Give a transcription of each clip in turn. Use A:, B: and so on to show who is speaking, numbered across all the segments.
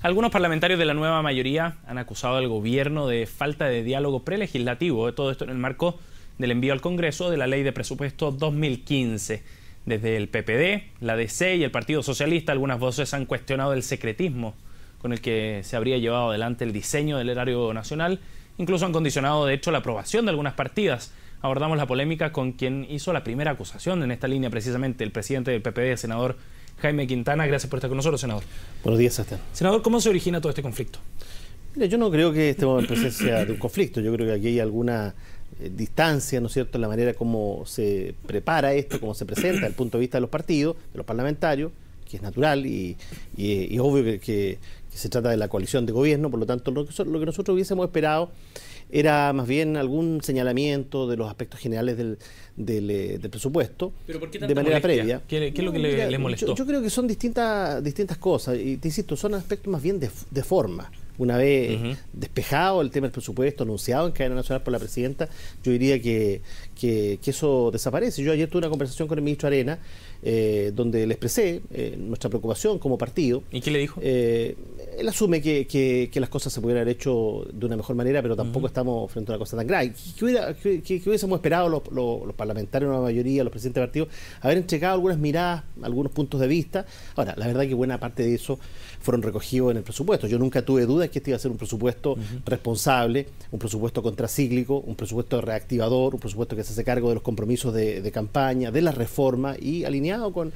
A: Algunos parlamentarios de la nueva mayoría han acusado al gobierno de falta de diálogo prelegislativo, todo esto en el marco del envío al Congreso de la Ley de Presupuesto 2015. Desde el PPD, la DC y el Partido Socialista, algunas voces han cuestionado el secretismo con el que se habría llevado adelante el diseño del erario nacional. Incluso han condicionado, de hecho, la aprobación de algunas partidas. Abordamos la polémica con quien hizo la primera acusación en esta línea, precisamente el presidente del PPD, el senador Jaime Quintana. Gracias por estar con nosotros, senador.
B: Buenos días, Sebastián.
A: Senador, ¿cómo se origina todo este conflicto?
B: Mira, yo no creo que estemos en presencia de un conflicto. Yo creo que aquí hay alguna distancia, ¿no es cierto?, en la manera como se prepara esto, cómo se presenta desde el punto de vista de los partidos, de los parlamentarios, que es natural y obvio que se trata de la coalición de gobierno. Por lo tanto, lo que nosotros hubiésemos esperado era más bien algún señalamiento de los aspectos generales del presupuesto.
A: ¿Pero por qué tanta
B: de manera
A: molestia?
B: previa.
A: ¿Qué es lo que le molestó?
B: Yo creo que son distintas cosas, y te insisto, son aspectos más bien de forma. Una vez despejado el tema del presupuesto, anunciado en cadena nacional por la presidenta, yo diría que eso desaparece. Yo ayer tuve una conversación con el ministro Arena, donde le expresé nuestra preocupación como partido.
A: ¿Y qué le dijo?
B: Él asume que las cosas se pudieran haber hecho de una mejor manera, pero tampoco estamos frente a una cosa tan grave. Que hubiésemos esperado los parlamentarios, la mayoría, los presidentes de partidos, haber entregado algunas miradas, algunos puntos de vista. Ahora, la verdad que buena parte de eso fueron recogidos en el presupuesto. Yo nunca tuve dudas que este iba a ser un presupuesto responsable, un presupuesto contracíclico, un presupuesto reactivador, un presupuesto que se hace cargo de los compromisos de campaña, de la reforma y alineado con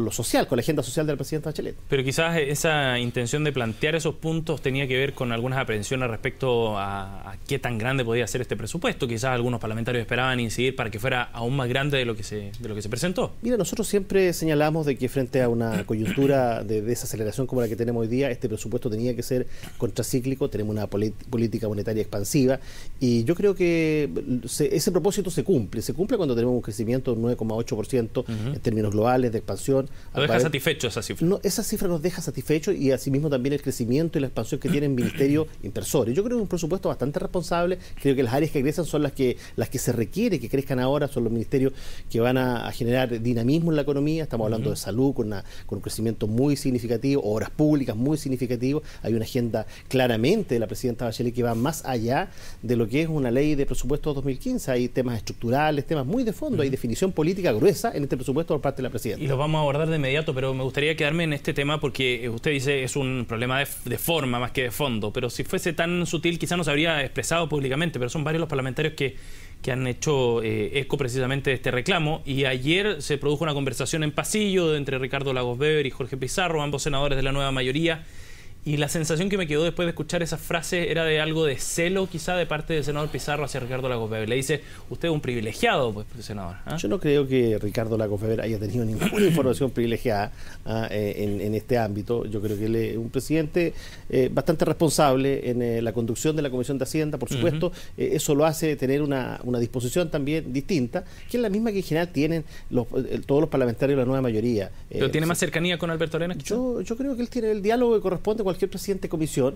B: lo social, con la agenda social del presidente Bachelet.
A: Pero quizás esa intención de plantear esos puntos tenía que ver con algunas aprehensiones respecto a qué tan grande podía ser este presupuesto. Quizás algunos parlamentarios esperaban incidir para que fuera aún más grande de lo que se presentó.
B: Mira, nosotros siempre señalamos de que frente a una coyuntura de desaceleración como la que tenemos hoy día, este presupuesto tenía que ser contracíclico. Tenemos una política monetaria expansiva y yo creo que ese propósito se cumple cuando tenemos un crecimiento del 9,8% en términos globales de expansión.
A: ¿Lo deja satisfecho esa cifra?
B: No, esa cifra nos deja satisfechos, y asimismo también el crecimiento y la expansión que tienen ministerios inversores. Yo creo que es un presupuesto bastante responsable. Creo que las áreas que crecen son las que se requiere que crezcan ahora, son los ministerios que van a generar dinamismo en la economía. Estamos hablando de salud con un crecimiento muy significativo, obras públicas muy significativo. Hay una agenda claramente de la presidenta Bachelet que va más allá de lo que es una ley de presupuesto 2015. Hay temas estructurales, temas muy de fondo, hay definición política gruesa en este presupuesto por parte de la presidenta.
A: Y lo vamos a abordar de inmediato, pero me gustaría quedarme en este tema porque usted dice es un problema de forma más que de fondo, pero si fuese tan sutil quizás no se habría expresado públicamente, pero son varios los parlamentarios que han hecho eco precisamente de este reclamo, y ayer se produjo una conversación en pasillo entre Ricardo Lagos Weber y Jorge Pizarro, ambos senadores de la nueva mayoría. Y la sensación que me quedó después de escuchar esa frase era de algo de celo, quizá, de parte del senador Pizarro hacia Ricardo Lagos Weber. Le dice, usted es un privilegiado, pues, senador.
B: Yo no creo que Ricardo Lagos Weber haya tenido ninguna información privilegiada en este ámbito. Yo creo que él es un presidente bastante responsable en la conducción de la Comisión de Hacienda, por supuesto. Eso lo hace tener una disposición también distinta, que es la misma que en general tienen todos los parlamentarios de la nueva mayoría.
A: ¿Pero tiene más cercanía con Alberto Arenas?
B: Yo creo que él tiene el diálogo que corresponde a cualquier presidente de comisión,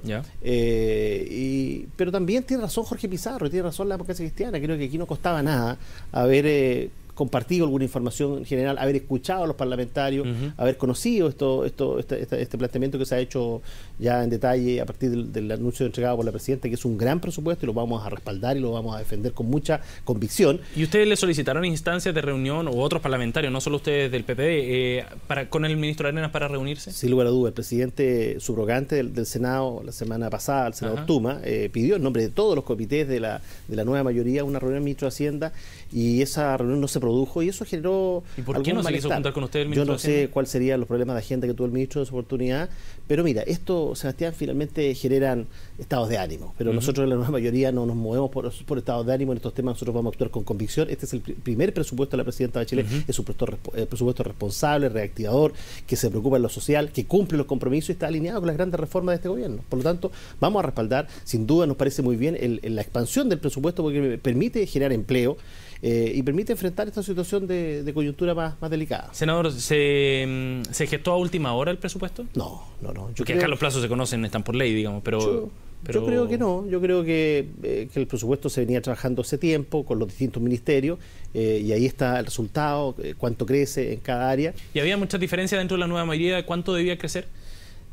B: pero también tiene razón Jorge Pizarro, tiene razón la democracia cristiana. Creo que aquí no costaba nada haber compartido alguna información general, haber escuchado a los parlamentarios, haber conocido este planteamiento que se ha hecho ya en detalle a partir del anuncio entregado por la presidenta, que es un gran presupuesto y lo vamos a respaldar y lo vamos a defender con mucha convicción.
A: ¿Y ustedes le solicitaron instancias de reunión, o otros parlamentarios, no solo ustedes del PPD, con el ministro Arenas para reunirse?
B: Sin lugar a duda, el presidente subrogante del Senado la semana pasada, el senador Tuma, pidió en nombre de todos los comités de la nueva mayoría una reunión del ministro de Hacienda, y esa reunión no se produjo, y eso generó.
A: ¿Y por qué no se quiso juntar con usted el ministro?
B: Yo no sé cuáles serían los problemas de agenda que tuvo el ministro en esa oportunidad, pero mira, esto, Sebastián, finalmente generan estados de ánimo, pero nosotros en la nueva mayoría no nos movemos por estados de ánimo en estos temas. Nosotros vamos a actuar con convicción. Este es el primer presupuesto de la presidenta Bachelet, es un presupuesto responsable, reactivador, que se preocupa en lo social, que cumple los compromisos y está alineado con las grandes reformas de este gobierno. Por lo tanto, vamos a respaldar. Sin duda nos parece muy bien la expansión del presupuesto, porque permite generar empleo y permite enfrentar esta situación de coyuntura más delicada.
A: Senador, ¿se gestó a última hora el presupuesto?
B: No.
A: Porque acá los plazos se conocen, están por ley, digamos, pero...
B: Yo creo que no. Yo creo que el presupuesto se venía trabajando hace tiempo con los distintos ministerios, y ahí está el resultado, cuánto crece en cada área.
A: ¿Y había muchas diferencias dentro de la nueva mayoría de cuánto debía crecer?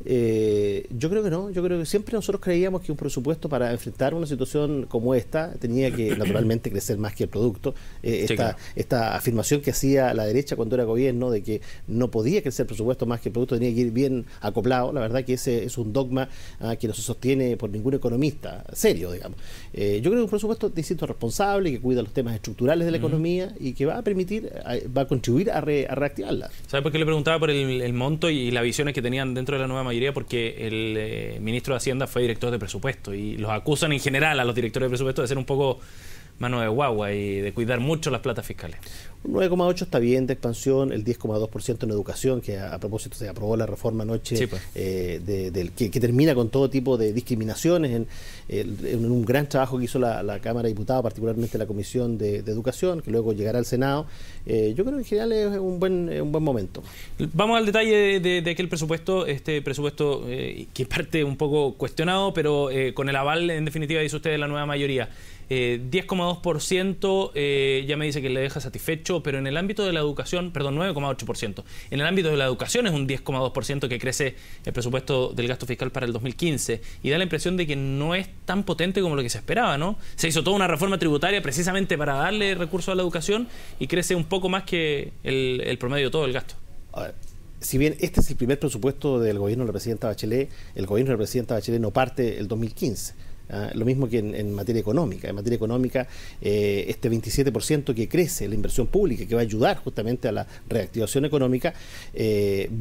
B: Yo creo que no, yo creo que siempre nosotros creíamos que un presupuesto para enfrentar una situación como esta tenía que naturalmente crecer más que el producto. Esta afirmación que hacía la derecha cuando era gobierno de que no podía crecer el presupuesto más que el producto, tenía que ir bien acoplado. La verdad que ese es un dogma que no se sostiene por ningún economista serio, digamos. Yo creo que un presupuesto distinto, responsable, que cuida los temas estructurales de la economía y que va a permitir, va a contribuir a reactivarla.
A: ¿Sabe por qué le preguntaba por el monto y las visiones que tenían dentro de la nueva mayoría? Porque el ministro de Hacienda fue director de presupuesto y los acusan en general a los directores de presupuesto de ser un poco mano de guagua y de cuidar mucho las platas fiscales.
B: Un 9,8 está bien de expansión, el 10,2% en educación, que a propósito se aprobó la reforma anoche,
A: sí, pues.
B: Que termina con todo tipo de discriminaciones en un gran trabajo que hizo la Cámara de Diputados, particularmente la Comisión de Educación, que luego llegará al Senado. Yo creo que en general es un buen momento.
A: Vamos al detalle de aquel presupuesto, este presupuesto que parte un poco cuestionado, pero con el aval, en definitiva, dice usted, de la nueva mayoría. 10,2% ya me dice que le deja satisfecho, pero en el ámbito de la educación, perdón, 9,8%. En el ámbito de la educación es un 10,2% que crece el presupuesto del gasto fiscal para el 2015 y da la impresión de que no es tan potente como lo que se esperaba, ¿no? Se hizo toda una reforma tributaria precisamente para darle recursos a la educación y crece un poco más que el promedio de todo el gasto.
B: A ver, si bien este es el primer presupuesto del gobierno de la presidenta Bachelet, el gobierno de la presidenta Bachelet no parte el 2015. Lo mismo que en materia económica. En materia económica, este 27% que crece la inversión pública, que va a ayudar justamente a la reactivación económica,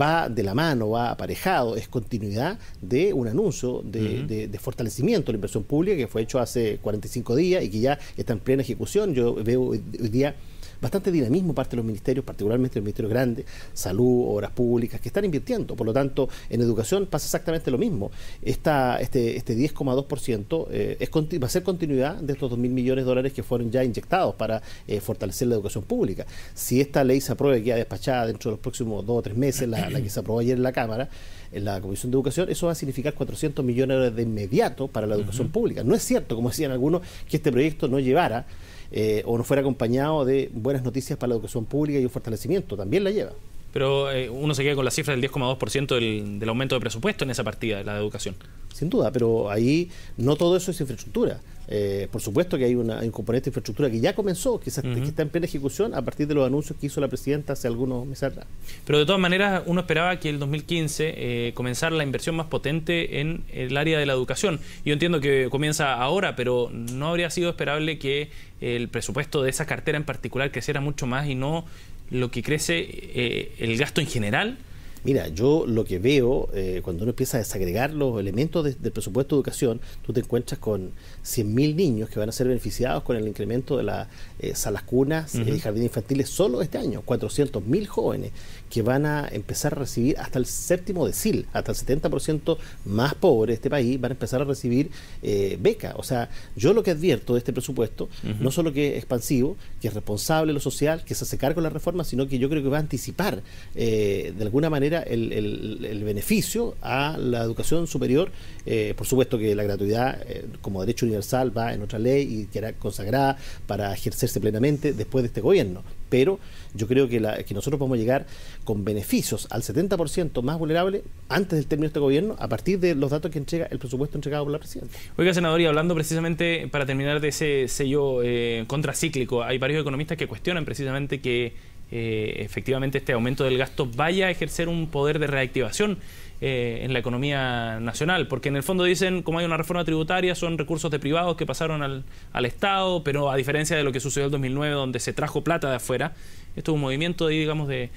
B: va de la mano, va aparejado, es continuidad de un anuncio de fortalecimiento de la inversión pública que fue hecho hace 45 días y que ya está en plena ejecución. Yo veo hoy día bastante dinamismo parte de los ministerios, particularmente los ministerios grandes, salud, obras públicas, que están invirtiendo. Por lo tanto, en educación pasa exactamente lo mismo. Este 10,2% va a ser continuidad de estos 2.000 millones de dólares que fueron ya inyectados para fortalecer la educación pública. Si esta ley se aprueba y queda despachada dentro de los próximos 2 o 3 meses, la que se aprobó ayer en la Cámara, en la Comisión de Educación, eso va a significar 400 millones de dólares de inmediato para la educación pública. No es cierto, como decían algunos, que este proyecto no llevara o no fuera acompañado de buenas noticias para la educación pública y un fortalecimiento. También la lleva.
A: Pero uno se queda con la cifra del 10,2% del aumento de presupuesto en esa partida de la educación.
B: Sin duda, pero ahí no todo eso es infraestructura. Por supuesto que hay un componente de infraestructura que ya comenzó, que está en plena ejecución a partir de los anuncios que hizo la presidenta hace algunos meses atrás.
A: Pero de todas maneras, uno esperaba que el 2015 comenzara la inversión más potente en el área de la educación. Yo entiendo que comienza ahora, pero ¿no habría sido esperable que el presupuesto de esa cartera en particular creciera mucho más y no lo que crece el gasto en general?
B: Mira, yo lo que veo, cuando uno empieza a desagregar los elementos del presupuesto de educación, tú te encuentras con 100.000 niños que van a ser beneficiados con el incremento de las salas cunas y jardines infantiles solo este año, 400.000 jóvenes que van a empezar a recibir hasta el séptimo decil, hasta el 70% más pobre de este país van a empezar a recibir beca. O sea, yo lo que advierto de este presupuesto, no solo que es expansivo, que es responsable en lo social, que se hace cargo de la reforma, sino que yo creo que va a anticipar de alguna manera el beneficio a la educación superior. Por supuesto que la gratuidad como derecho universal va en otra ley y quedará consagrada para ejercerse plenamente después de este gobierno. Pero yo creo que nosotros podemos llegar con beneficios al 70% más vulnerable antes del término de este gobierno a partir de los datos que entrega el presupuesto entregado por la presidenta.
A: Oiga, senador, y hablando precisamente para terminar de ese sello contracíclico, hay varios economistas que cuestionan precisamente que efectivamente este aumento del gasto vaya a ejercer un poder de reactivación en la economía nacional, porque en el fondo dicen, como hay una reforma tributaria, son recursos de privados que pasaron al Estado, pero a diferencia de lo que sucedió en el 2009, donde se trajo plata de afuera, esto es un movimiento, digamos, de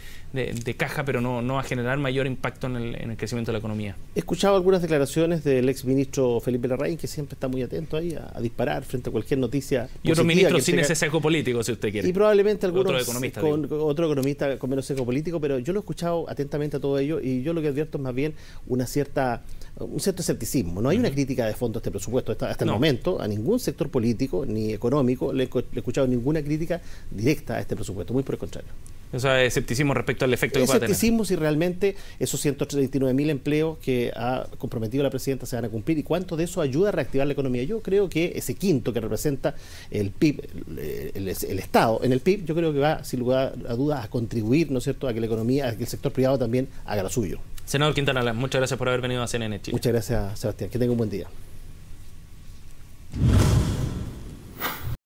A: caja, pero no va a generar mayor impacto en el crecimiento de la economía.
B: He escuchado algunas declaraciones del exministro Felipe Larraín, que siempre está muy atento ahí a disparar frente a cualquier noticia.
A: Y otros ministros sin ese sesgo político, si usted quiere.
B: Y probablemente algunos
A: otro
B: economista con menos sesgo político, pero yo lo he escuchado atentamente a todo ello y yo lo que advierto es más bien un cierto escepticismo. No hay una crítica de fondo a este presupuesto hasta el momento, a ningún sector político ni económico le he escuchado ninguna crítica directa a este presupuesto, muy por el contrario.
A: O sea, escepticismo respecto al efecto que pueda tener.
B: Escepticismo si realmente esos 139.000 empleos que ha comprometido la presidenta se van a cumplir y cuánto de eso ayuda a reactivar la economía. Yo creo que ese quinto que representa el PIB, el Estado en el PIB, yo creo que va, sin lugar a dudas, a contribuir, ¿no es cierto?, a que la economía, a que el sector privado también haga lo suyo.
A: Senador Quintanilla, muchas gracias por haber venido a CNN Chile.
B: Muchas gracias, Sebastián. Que tenga un buen día.